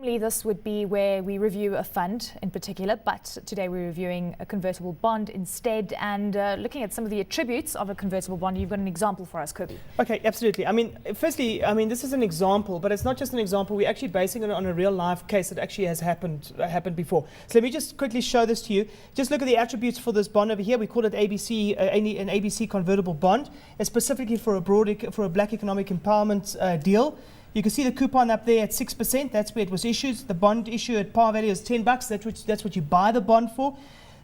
Normally this would be where we review a fund in particular, but today we're reviewing a convertible bond instead and looking at some of the attributes of a convertible bond. You've got an example for us, Cobie. Okay, absolutely. I mean, firstly, this is an example, but it's not just an example. We're actually basing it on a real life case that actually has happened before. So let me just quickly show this to you. Just look at the attributes for this bond over here. We call it ABC, an ABC convertible bond. It's specifically for a black economic empowerment deal. You can see the coupon up there at 6%. That's where it was issued. The bond issue at par value is $10. That's what you buy the bond for.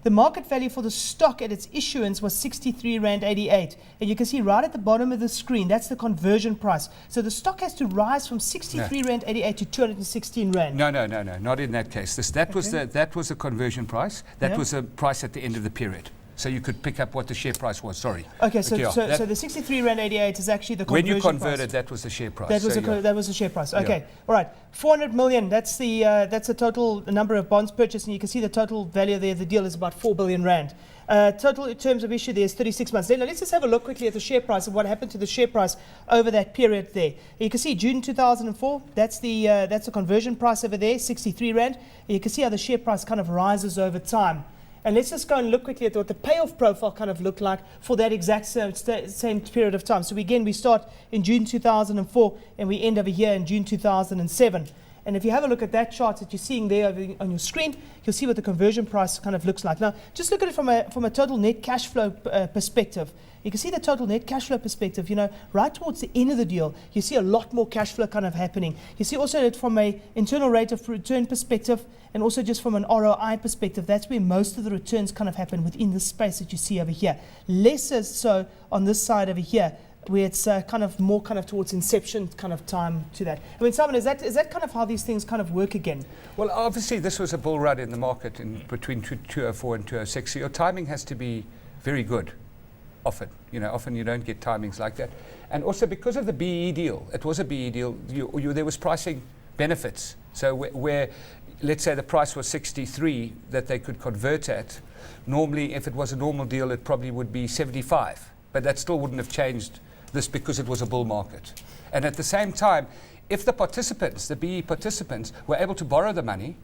The market value for the stock at its issuance was 63 Rand 88. And you can see right at the bottom of the screen, that's the conversion price. So the stock has to rise from 63 Rand 88 to 216 Rand. No, not in that case. That was the conversion price. That was the price at the end of the period. So you could pick up what the share price was, sorry. Okay, so the 63 Rand 88 is actually the conversion price. When you converted, that was the share price. That was the share priase. Okay, all right. 400 million, that's the total number of bonds purchased, and you can see the total value there of the deal is about 4 billion Rand. Total in terms of issue there is 36 months. Now let's just have a look quickly at the share price and what happened to the share price over that period there. You can see June 2004, that's the conversion price over there, 63 Rand. And you can see how the share price kind of rises over time. And let's just go and look quickly at what the payoff profile kind of looked like for that exact same period of time. So again, we start in June 2004 and we end over here in June 2007. And if you have a look at that chart that you're seeing there on your screen, you'll see what the conversion price kind of looks like. Now, just look at it from a total net cash flow perspective. You can see the total net cash flow perspective, right towards the end of the deal, you see a lot more cash flow kind of happening. You see also that from an internal rate of return perspective and also just from an ROI perspective, that's where most of the returns kind of happen within the space that you see over here. Less so on this side over here, where it's more towards inception kind of time to that. I mean, Simon, is that kind of how these things kind of work again? Well, obviously this was a bull run in the market between 2004 and 2006. So your timing has to be very good. Often you don't get timings like that. And also because of the BE deal, it was a BE deal, there was pricing benefits. So where, let's say the price was 63 that they could convert at, normally if it was a normal deal, it probably would be 75. But that still wouldn't have changed this because it was a bull market. And at the same time, if the participants, the BE participants, were able to borrow the money,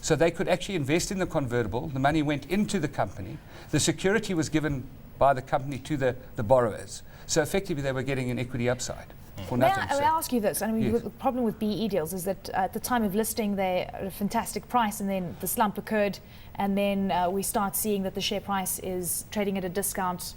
so they could actually invest in the convertible, the money went into the company, the security was given by the company to the borrowers. So effectively they were getting an equity upside for nothing. May I ask you this? I mean, the problem with BE deals is that at the time of listing they're at a fantastic price and then the slump occurred and then we start seeing that the share price is trading at a discount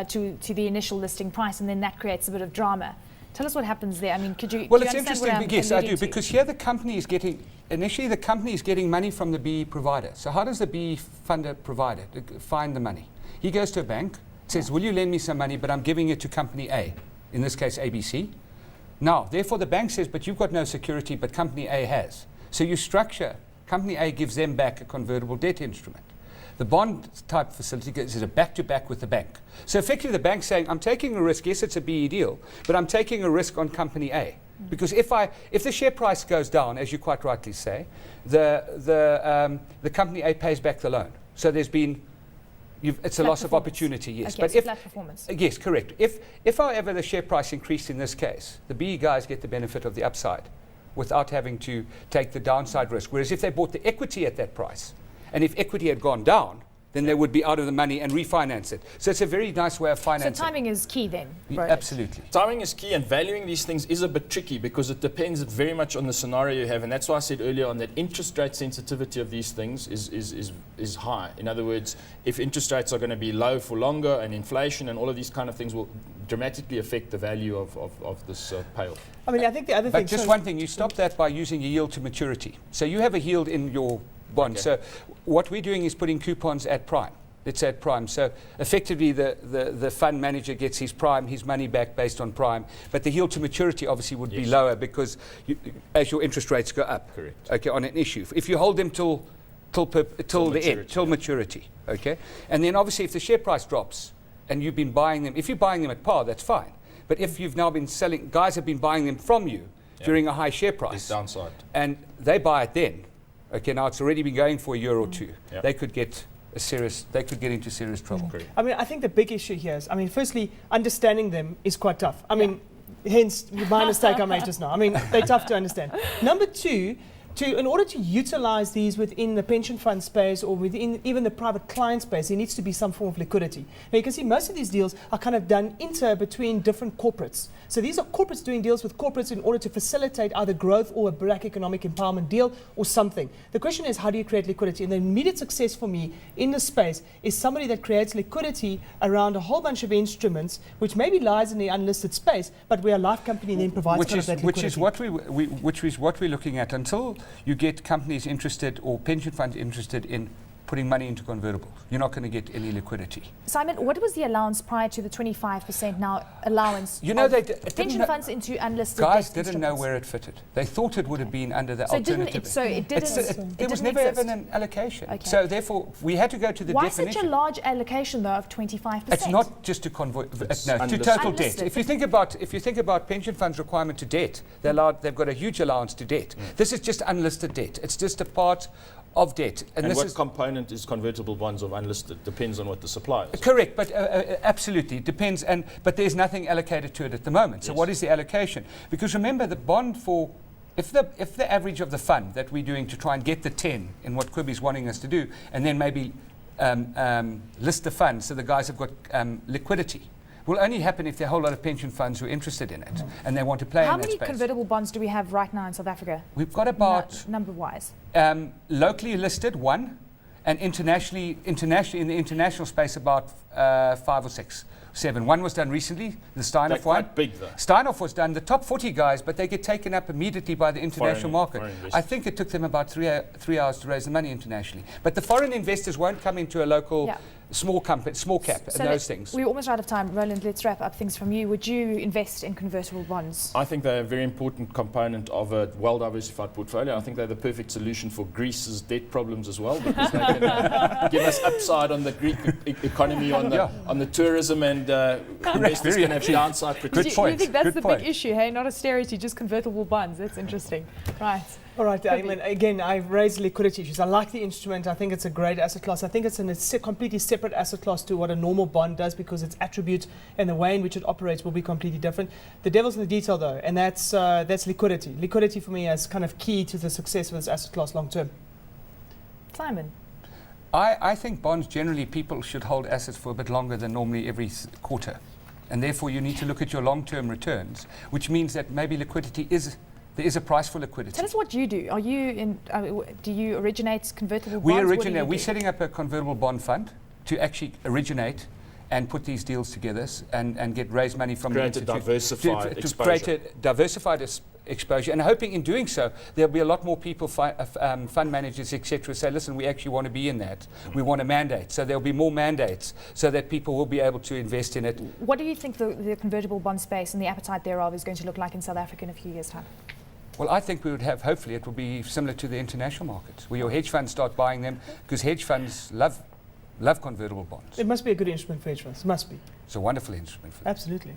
to the initial listing price, and then that creates a bit of drama. Tell us what happens there. I mean, could you? Well, it's interesting. Yes, I do, because here the company is getting money from the BE provider. So how does the BE funder provider find the money? He goes to a bank, says, "Will you lend me some money? But I'm giving it to company A, in this case ABC." Now, therefore, the bank says, "But you've got no security, but company A has." So you structure. Company A gives them back a convertible debt instrument. The bond type facility is a back-to-back with the bank. So effectively the bank's saying, I'm taking a risk, yes, it's a BE deal, but I'm taking a risk on company A. Because if the share price goes down, as you quite rightly say, the company A pays back the loan. So there's been, it's a loss of opportunity, yes. Okay, but so flat performance. Yes, correct. If however the share price increased in this case, the BE guys get the benefit of the upside without having to take the downside risk. Whereas if they bought the equity at that price, and if equity had gone down, then they would be out of the money and refinance it. So it's a very nice way of financing. So timing is key then? Right? Absolutely. Timing is key, and valuing these things is a bit tricky because it depends very much on the scenario you have, and that's why I said earlier on that interest rate sensitivity of these things is high. In other words, if interest rates are going to be low for longer and inflation and all of these kind of things will dramatically affect the value of this payoff. I mean, I think the other thing... But just one thing, you stop that by using a yield to maturity. So you have a yield in your bond. Okay. So what we're doing is putting coupons at prime. It's at prime. So effectively the fund manager gets his money back based on prime. But the yield to maturity obviously would be lower because as your interest rates go up. Correct. Okay, on an issue. If you hold them till the end, till maturity. Okay. And then obviously if the share price drops and you've been buying them, if you're buying them at par, that's fine. But if you've now been selling, guys have been buying them from you during a high share price. It's downside. And they buy it then. Okay, now it's already been going for a year or two. Yep. They could get into serious trouble. I mean, I think the big issue here is, firstly, understanding them is quite tough. Hence my mistake I made just now. They're tough to understand. Number two, In order to utilize these within the pension fund space or within even the private client space, there needs to be some form of liquidity. Now you can see most of these deals are kind of done between different corporates. So these are corporates doing deals with corporates in order to facilitate either growth or a black economic empowerment deal or something. The question is, how do you create liquidity? And the immediate success for me in this space is somebody that creates liquidity around a whole bunch of instruments, which maybe lies in the unlisted space, but where a life company then provides kind of that liquidity. Which is what we're looking at until you get companies interested or pension funds interested in putting money into convertibles. You're not going to get any liquidity. Simon, what was the allowance prior to the 25% now allowance? You know, pension funds into unlisted guys debt didn't know where it fitted. They thought it would have been under the alternative. There was never even an allocation. Okay. So therefore, we had to go to the definition. Why such a large allocation though of 25%? It's not just to convert, to total debt. If you think about pension funds' requirement to debt, they've got a huge allowance to debt. This is just unlisted debt. It's just a part of debt. And what component is convertible bonds of unlisted? Depends on what the supply is. Correct, but absolutely, it depends. But there's nothing allocated to it at the moment. So what is the allocation? Because remember, the bond for, if the average of the fund that we're doing to try and get the 10 in what Cobie's wanting us to do, and then maybe list the fund so the guys have got liquidity, will only happen if there are a whole lot of pension funds who are interested in it and they want to play in that space. How many convertible bonds do we have right now in South Africa? We've got about number-wise. Locally listed 1, and internationally in the international space about 5 or 6, 7. One was done recently, the Steinhoff one. Quite big though. Steinhoff was done, the top 40 guys, but they get taken up immediately by the international market. I think it took them about 3 hours to raise the money internationally. But the foreign investors won't come into a local small cap, and those things. We're almost out of time. Roland, let's wrap up things from you. Would you invest in convertible bonds? I think they're a very important component of a well-diversified portfolio. I think they're the perfect solution for Greece's debt problems as well, because they can give us upside on the Greek economy, on the tourism, and investors can have downside protection. You think that's the big issue, hey? Not austerity, just convertible bonds. That's interesting. Right. All right, I mean, again, I've raised liquidity issues. I like the instrument. I think it's a great asset class. I think it's a completely separate asset class to what a normal bond does, because its attributes and the way in which it operates will be completely different. The devil's in the detail, though, and that's liquidity. Liquidity for me is kind of key to the success of this asset class long term. Simon? I think bonds, generally, people should hold assets for a bit longer than normally every quarter. And therefore, you need to look at your long-term returns, which means that maybe liquidity there is a price for liquidity. Tell us what you do. Are you in? Do you originate convertible bonds? We're setting up a convertible bond fund to actually originate and put these deals together and raise money from the institute. To create a diversified exposure, and hoping in doing so there'll be a lot more people, fund managers, etc., say, listen, we actually want to be in that. We want a mandate. So there'll be more mandates so that people will be able to invest in it. What do you think the convertible bond space and the appetite thereof is going to look like in South Africa in a few years' time? Well, I think we would have, hopefully, it will be similar to the international markets, where your hedge funds start buying them, because hedge funds love convertible bonds. It must be a good instrument for hedge funds. It must be. It's a wonderful instrument for them. Absolutely.